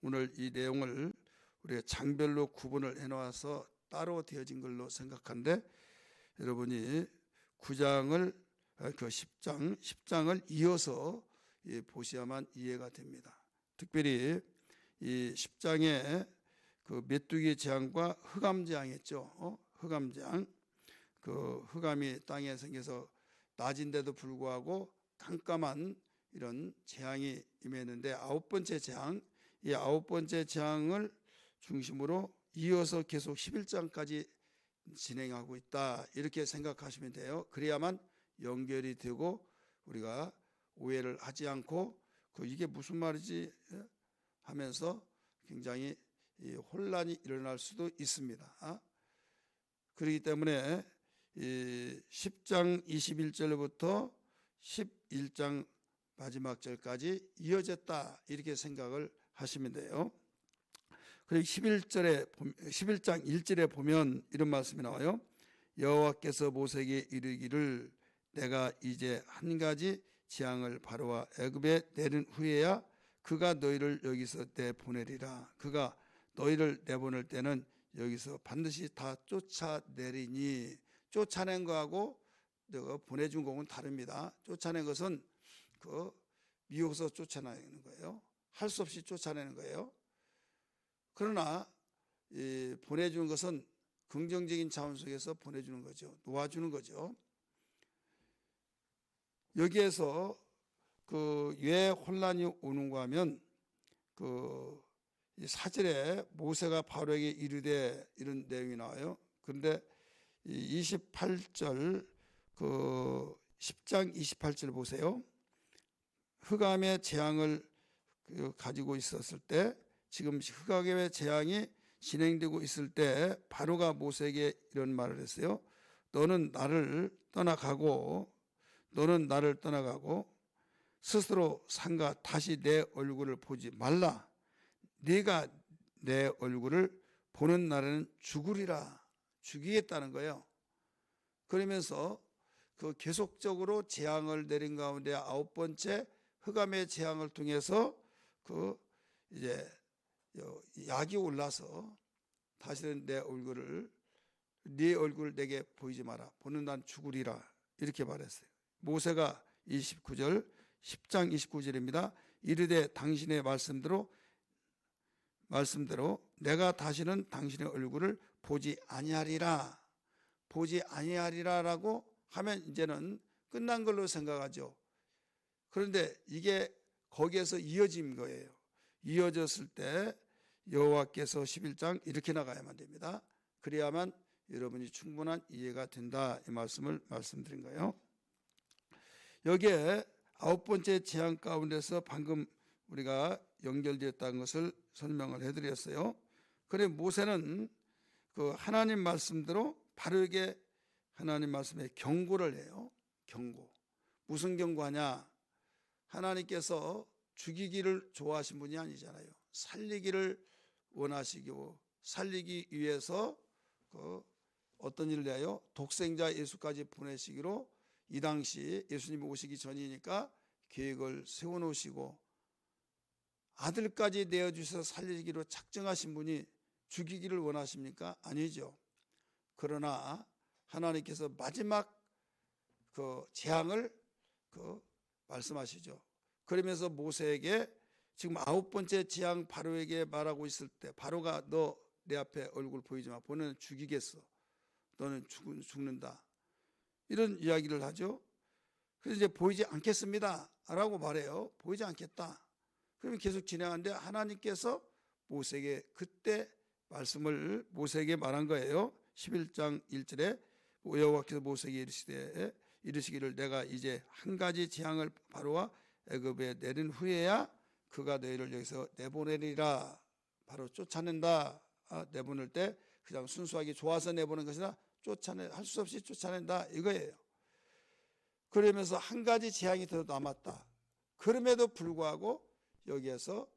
오늘 이 내용을 우리가 장별로 구분을 해놓아서 따로 되어진 걸로 생각하는데, 여러분이 9장을 그 10장을 이어서 보셔야만 이해가 됩니다. 특별히 이 10장에 그 메뚜기 재앙과 흑암 재앙이 있죠. 흑암 재앙. 그 흑암이 땅에 생겨서 낮인데도 불구하고 깜깜한 이런 재앙이 임했는데, 아홉 번째 재앙, 이 아홉 번째 재앙을 중심으로 이어서 계속 11장까지 진행하고 있다, 이렇게 생각하시면 돼요. 그래야만 연결이 되고 우리가 오해를 하지 않고 이게 무슨 말이지 하면서 굉장히 혼란이 일어날 수도 있습니다. 그렇기 때문에 10장 21절부터 11장 마지막 절까지 이어졌다, 이렇게 생각을 하시면 돼요. 그리고 11장 1절에 보면 이런 말씀이 나와요. 여호와께서 모세에게 이르기를 내가 이제 한 가지 재앙을 바로와 애굽에 내린 후에야 그가 너희를 여기서 내보내리라. 그가 너희를 내보낼 때는 여기서 반드시 다 쫓아내리니. 쫓아낸 거하고 내가 보내준 거는 다릅니다. 쫓아낸 것은 미워서 쫓아내는 거예요. 할 수 없이 쫓아내는 거예요. 그러나 보내주는 것은 긍정적인 차원 속에서 보내주는 거죠. 놓아주는 거죠. 여기에서 왜 혼란이 오는가 하면 이 4절에 모세가 바로에게 이르되, 이런 내용이 나와요. 그런데 28절 10장 28절 보세요. 흑암의 재앙을 가지고 있었을 때, 지금 흑암의 재앙이 진행되고 있을 때 바로가 모세에게 이런 말을 했어요. 너는 나를 떠나가고 스스로 삼가 다시 내 얼굴을 보지 말라. 네가 내 얼굴을 보는 날에는 죽으리라. 죽이겠다는 거예요. 그러면서 계속적으로 재앙을 내린 가운데 아홉 번째 흑암의 재앙을 통해서 이제 약이 올라서 다시는 네 얼굴을 내게 보이지 마라. 보는 난 죽으리라, 이렇게 말했어요. 모세가 10장 29절입니다. 이르되 당신의 말씀대로 내가 다시는 당신의 얼굴을 보지 아니하리라라고 하면 이제는 끝난 걸로 생각하죠. 그런데 이게 거기에서 이어진 거예요. 이어졌을 때 여호와께서 11장 이렇게 나가야만 됩니다. 그래야만 여러분이 충분한 이해가 된다, 이 말씀을 말씀드린 거예요. 여기에 아홉 번째 재앙 가운데서 방금 우리가 연결되었다는 것을 설명을 해드렸어요. 그래 모세는 하나님 말씀대로 바로에게 하나님 말씀에 경고를 해요. 경고. 무슨 경고하냐? 하나님께서 죽이기를 좋아하신 분이 아니잖아요. 살리기를 원하시고, 살리기 위해서 어떤 일을 해요? 독생자 예수까지 보내시기로, 이 당시 예수님이 오시기 전이니까 계획을 세워놓으시고 아들까지 내어주셔서 살리기로 작정하신 분이 죽이기를 원하십니까? 아니죠. 그러나 하나님께서 마지막 재앙을 말씀하시죠. 그러면서 모세에게 지금 아홉 번째 재앙 바로에게 말하고 있을 때, 바로가 너 내 앞에 얼굴 보이지 마. 보면 죽이겠어. 너는 죽는다. 이런 이야기를 하죠. 그래서 이제 보이지 않겠습니다 라고 말해요. 보이지 않겠다. 그러면 계속 진행하는데 하나님께서 모세에게 그때 말씀을 모세에게 말한 거예요. 11장 1절에 여호와께서 모세에게 이르시기를 내가 이제 한 가지 재앙을 바로와 애굽에 내린 후에야 그가 너희를 여기서 내보내리라. 바로 쫓아낸다. 내보낼 때 그냥 순수하게 좋아서 내보낸 것이 아니라 할 수 없이 쫓아낸다, 이거예요. 그러면서 한 가지 재앙이 더 남았다. 그럼에도 불구하고 여기에서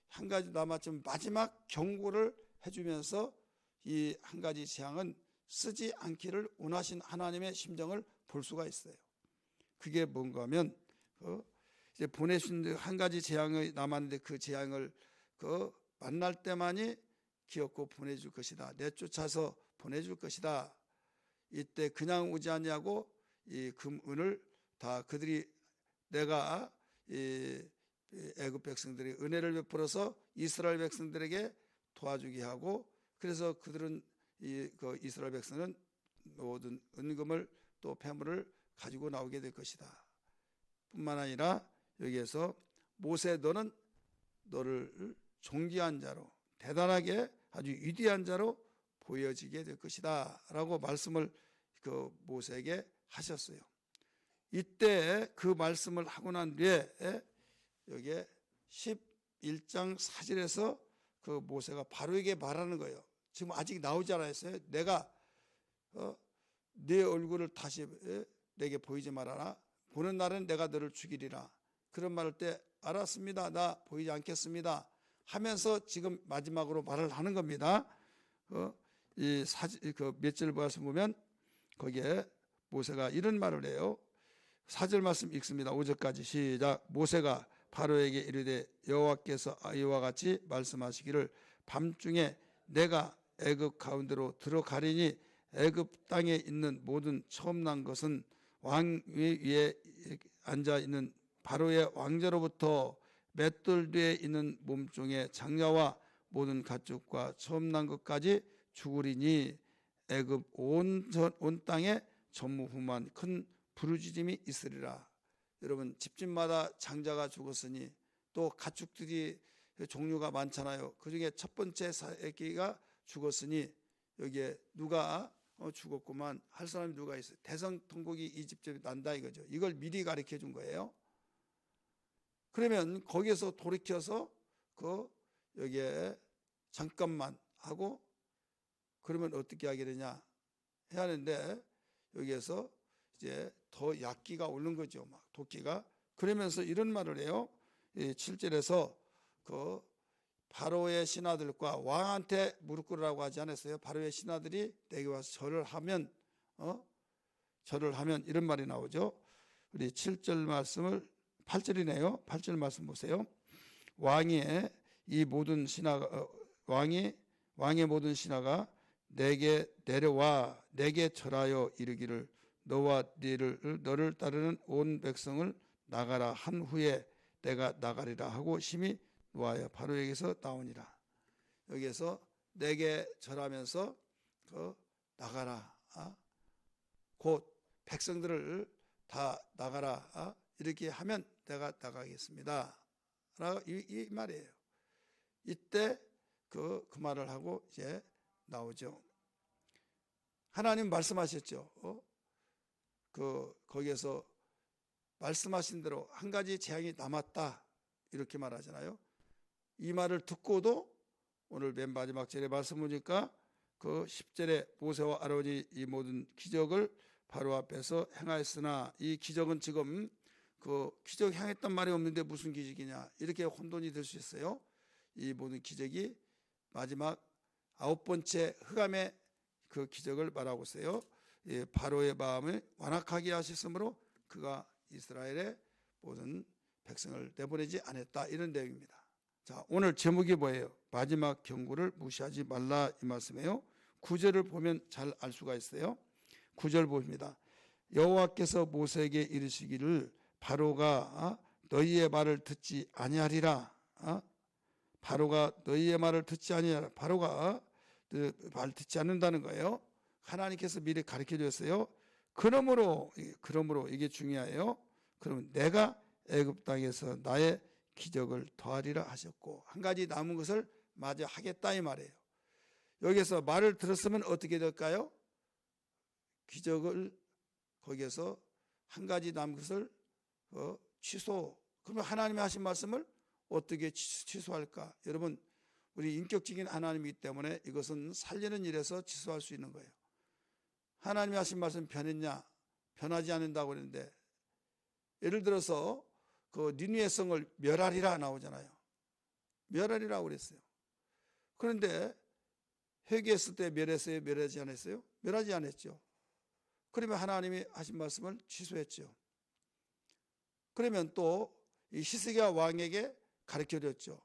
한 가지 남았지만 마지막 경고를 해주면서 이 한 가지 재앙은 쓰지 않기를 원하신 하나님의 심정을 볼 수가 있어요. 그게 뭔가 하면 이제 보내신 한 가지 재앙이 남았는데 그 재앙을 그 만날 때만이 기억고 보내줄 것이다. 내쫓아서 보내줄 것이다. 이때 그냥 오지 않냐고 이 금은을 다 그들이 내가 이 애굽 백성들이 은혜를 베풀어서 이스라엘 백성들에게 도와주게 하고 그래서 그들은 그 이스라엘 백성은 모든 은금을 또 폐물을 가지고 나오게 될 것이다. 뿐만 아니라 여기에서 모세 너는 너를 존귀한 자로 대단하게 아주 위대한 자로 보여지게 될 것이다 라고 말씀을 그 모세에게 하셨어요. 이때 그 말씀을 하고 난 뒤에 여기에 11장 4절에서 그 모세가 바로에게 말하는 거예요. 지금 아직 나오지 않았어요. 내가 네 얼굴을 다시 내게 보이지 말아라. 보는 날은 내가 너를 죽이리라. 그런 말할 때 알았습니다. 나 보이지 않겠습니다. 하면서 지금 마지막으로 말을 하는 겁니다. 이 몇 절 말씀 보면 거기에 모세가 이런 말을 해요. 4절 말씀 읽습니다. 5절까지 시작. 모세가 바로에게 이르되 여호와께서 이와 같이 말씀하시기를 밤중에 내가 애굽 가운데로 들어가리니 애굽 땅에 있는 모든 처음 난 것은 왕 위에 앉아 있는 바로의 왕자로부터 맷돌 뒤에 있는 몸종의 장자와 모든 가축과 처음 난 것까지 죽으리니 애굽 온 땅에 전무후무한 큰 부르짖음이 있으리라. 여러분 집집마다 장자가 죽었으니 또 가축들이 종류가 많잖아요. 그중에 첫 번째 새끼가 죽었으니 여기에 누가 죽었구만 할 사람이 누가 있어요. 대성통곡이 이 집집에 난다 이거죠. 이걸 미리 가르쳐 준 거예요. 그러면 거기에서 돌이켜서 여기에 잠깐만 하고 그러면 어떻게 하게 되냐 해야 하는데 여기에서 이제 더 약기가 오는 거죠. 막 도끼가. 그러면서 이런 말을 해요. 7절에서 그 바로의 신하들과 왕한테 무릎 꿇으라고 하지 않았어요. 바로의 신하들이 내게 와서 절을 하면 이런 말이 나오죠. 우리 7절 말씀을 8절이네요. 8절 말씀 보세요. 왕의 모든 신하가 내게 내려와 내게 절하여 이르기를 너와 너를 따르는 온 백성을 나가라 한 후에 내가 나가리라 하고 심히 노하여 바로에게서 나오니라. 여기에서 내게 절하면서 나가라. 곧 백성들을 다 나가라. 이렇게 하면 내가 나가겠습니다. 라고 이 말이에요. 이때 그 말을 하고 이제 나오죠. 하나님 말씀하셨죠. 거기에서 말씀하신 대로 한 가지 재앙이 남았다 이렇게 말하잖아요. 이 말을 듣고도 오늘 맨 마지막 절에 말씀 보니까 그 10절에 모세와 아론이 이 모든 기적을 바로 앞에서 행하였으나 이 기적은 지금 그 기적 행했단 말이 없는데 무슨 기적이냐 이렇게 혼돈이 될 수 있어요. 이 모든 기적이 마지막 9번째 흑암의 그 기적을 말하고 있어요. 바로의 마음을 완악하게 하셨으므로 그가 이스라엘의 모든 백성을 내보내지 않았다 이런 내용입니다. 자, 오늘 제목이 뭐예요? 마지막 경고를 무시하지 말라 이 말씀이에요. 9절을 보면 잘 알 수가 있어요. 9절 봅니다. 여호와께서 모세에게 이르시기를 바로가 너희의 말을 듣지 아니하리라. 바로가 너희의 말을 듣지 아니하리라. 바로가 말 듣지 않는다는 거예요. 하나님께서 미리 가르쳐 줬어요. 그러므로 이게 중요해요. 그럼 내가 애굽 땅에서 나의 기적을 더하리라 하셨고 한 가지 남은 것을 마저 하겠다 이 말이에요. 여기서 말을 들었으면 어떻게 될까요? 기적을 거기에서 한 가지 남은 것을 취소. 그러면 하나님이 하신 말씀을 어떻게 취소할까? 여러분 우리 인격적인 하나님이기 때문에 이것은 살리는 일에서 취소할 수 있는 거예요. 하나님이 하신 말씀 변했냐? 변하지 않는다고 그랬는데 예를 들어서 그 니느웨 성을 멸하리라 나오잖아요. 멸하리라고 그랬어요. 그런데 회개했을 때 멸했어요? 멸하지 않았어요? 멸하지 않았죠. 그러면 하나님이 하신 말씀을 취소했죠. 그러면 또 이 히스기야 왕에게 가르쳐 줬죠.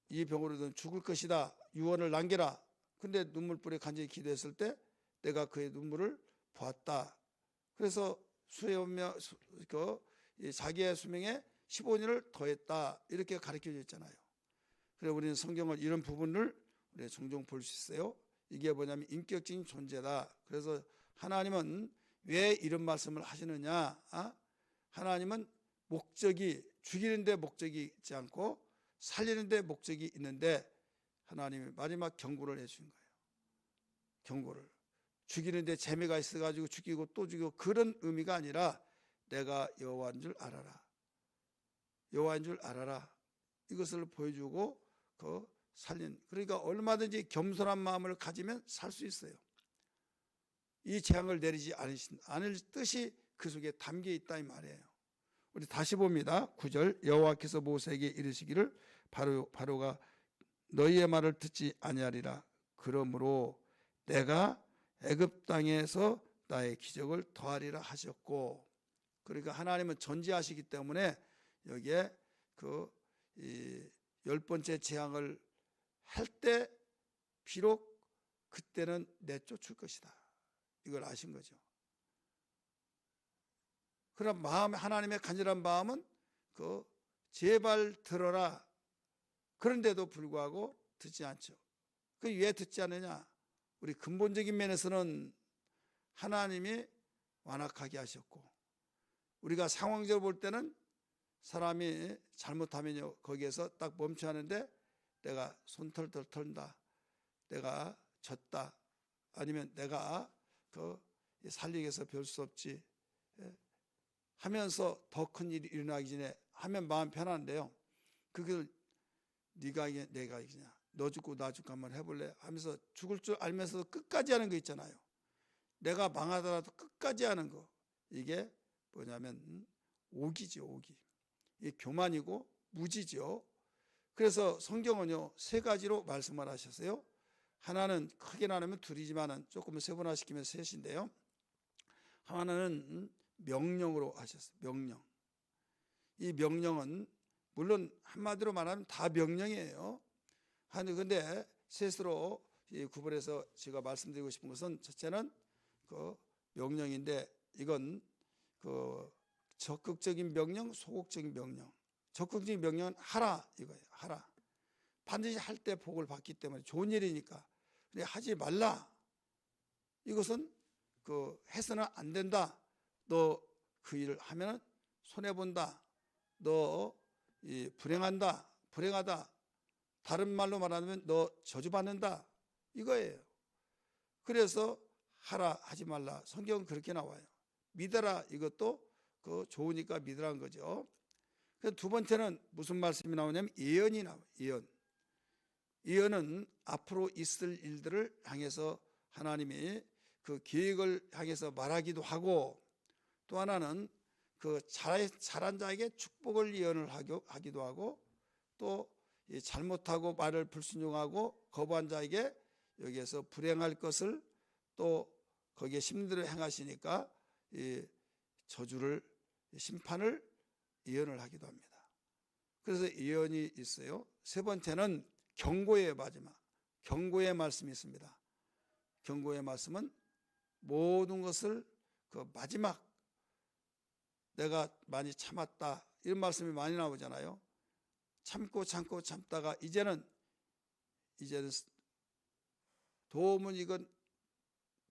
이 병으로는 죽을 것이다. 유언을 남겨라. 근데 눈물불에 간절히 기도했을 때 내가 그의 눈물을 보았다. 그래서 자기의 수명에 15년을 더했다. 이렇게 가르쳐 줬잖아요. 그래서 우리는 성경을 이런 부분을 우리가 종종 볼 수 있어요. 이게 뭐냐면 인격적인 존재다. 그래서 하나님은 왜 이런 말씀을 하시느냐? 하나님은 목적이, 죽이는 데 목적이 있지 않고 살리는 데 목적이 있는데 하나님이 마지막 경고를 해주신 거예요. 경고를. 죽이는 데 재미가 있어가지고 죽이고 또 죽이고 그런 의미가 아니라 내가 여호와인 줄 알아라. 여호와인 줄 알아라. 이것을 보여주고 그러니까 얼마든지 겸손한 마음을 가지면 살 수 있어요. 이 재앙을 내리지 않을 뜻이 그 속에 담겨 있다 이 말이에요. 우리 다시 봅니다. 9절 여호와께서 모세에게 이르시기를 바로가 너희의 말을 듣지 아니하리라. 그러므로 내가 애굽 땅에서 나의 기적을 더하리라 하셨고, 그러니까 하나님은 전지하시기 때문에 여기에 이 10번째 재앙을 할 때 비록 그때는 내쫓을 것이다. 이걸 아신 거죠. 그럼 하나님의 간절한 마음은 제발 들어라. 그런데도 불구하고 듣지 않죠. 왜 듣지 않느냐? 우리 근본적인 면에서는 하나님이 완악하게 하셨고, 우리가 상황적으로 볼 때는 사람이 잘못하면요 거기에서 딱 멈춰야 하는데 내가 손털털 털다, 내가 졌다, 아니면 내가 살리기 위해서 별 수 없지 하면서 더 큰 일이 일어나기 전에 하면 마음 편한데요. 그걸 네가 이게 내가 이기냐, 너 죽고 나 죽고 한번 해볼래 하면서 죽을 줄 알면서도 끝까지 하는 거 있잖아요. 내가 망하더라도 끝까지 하는 거, 이게 뭐냐면 오기죠. 오기. 이게 교만이고 무지죠. 그래서 성경은요 3가지로 말씀을 하셨어요. 하나는 크게 나누면 둘이지만은 조금 세분화시키면 셋인데요. 하나는 명령으로 하셨어요. 명령. 이 명령은 물론 한마디로 말하면 다 명령이에요. 근데 셋으로 구분해서 제가 말씀드리고 싶은 것은, 첫째는 명령인데 이건 적극적인 명령, 소극적인 명령. 적극적인 명령은 하라 이거예요. 하라. 반드시 할 때 복을 받기 때문에 좋은 일이니까. 근데 하지 말라. 이것은 해서는 안 된다. 너 그 일을 하면 손해 본다. 너 불행한다. 불행하다. 다른 말로 말하면 너 저주받는다. 이거예요. 그래서 하라 하지 말라. 성경은 그렇게 나와요. 믿어라. 이것도 좋으니까 믿으라는 거죠. 두 번째는 무슨 말씀이 나오냐면 예언이 나와요. 예언. 예언은 앞으로 있을 일들을 향해서 하나님이 그 계획을 향해서 말하기도 하고, 또 하나는 잘한 자에게 축복을 예언을 하기도 하고, 또 잘못하고 말을 불순종하고 거부한 자에게 여기에서 불행할 것을, 또 거기에 심리대로 행하시니까 저주를, 심판을 예언을 하기도 합니다. 그래서 예언이 있어요. 세 번째는 경고의 마지막, 경고의 말씀이 있습니다. 경고의 말씀은 모든 것을 마지막, 내가 많이 참았다 이런 말씀이 많이 나오잖아요. 참고 참다가 이제는 도움은 이건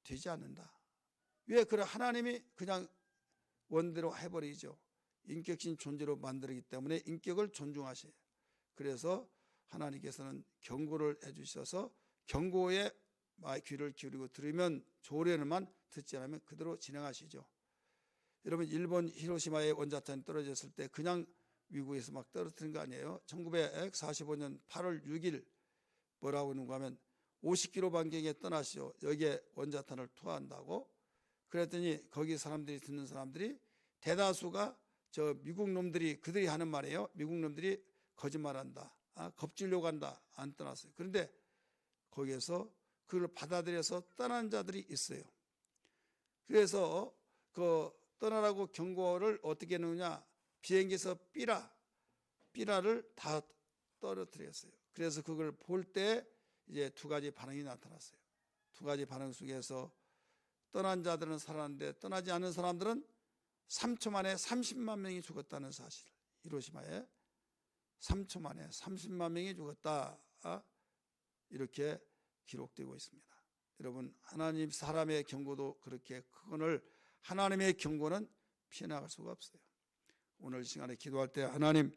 되지 않는다. 왜? 그래, 하나님이 그냥 원대로 해버리죠. 인격적인 존재로 만들기 때문에 인격을 존중하셔요. 그래서 하나님께서는 경고를 해주셔서 경고에 귀를 기울이고 들으면 좋으려는만 듣지 않으면 그대로 진행하시죠. 여러분, 일본 히로시마에 원자탄이 떨어졌을 때 그냥 미국에서 막 떨어뜨린 거 아니에요. 1945년 8월 6일 뭐라고 하는가 하면 50km 반경에 떠나시오. 여기에 원자탄을 투하한다고. 그랬더니 거기 사람들이, 듣는 사람들이 대다수가 저 미국 놈들이, 그들이 하는 말이에요. 미국 놈들이 거짓말한다. 겁주려고 한다. 안 떠났어요. 그런데 거기에서 그걸 받아들여서 떠난 자들이 있어요. 그래서 떠나라고 경고를 어떻게 했느냐, 비행기에서 삐라를 다 떨어뜨렸어요. 그래서 그걸 볼 때 이제 두 가지 반응이 나타났어요. 두 가지 반응 속에서 떠난 자들은 살았는데 떠나지 않은 사람들은 3초 만에 30만 명이 죽었다는 사실. 히로시마에 3초 만에 30만 명이 죽었다. 이렇게 기록되고 있습니다. 여러분, 하나님 사람의 경고도 그렇게 그거를 하나님의 경고는 피해나갈 수가 없어요. 오늘 시간에 기도할 때 하나님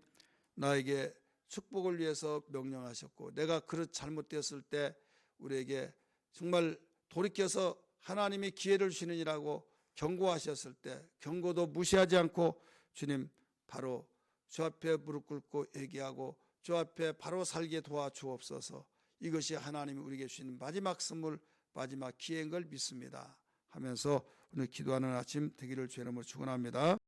나에게 축복을 위해서 명령하셨고 내가 그릇 잘못되었을 때 우리에게 정말 돌이켜서 하나님이 기회를 주시느니라고 경고하셨을 때 경고도 무시하지 않고 주님 바로 주 앞에 무릎 꿇고 얘기하고 주 앞에 바로 살게 도와주옵소서. 이것이 하나님이 우리에게 주시는 마지막 선물 마지막 기회인 걸 믿습니다 하면서 오늘 기도하는 아침 되기를 주의 이름으로 축원합니다.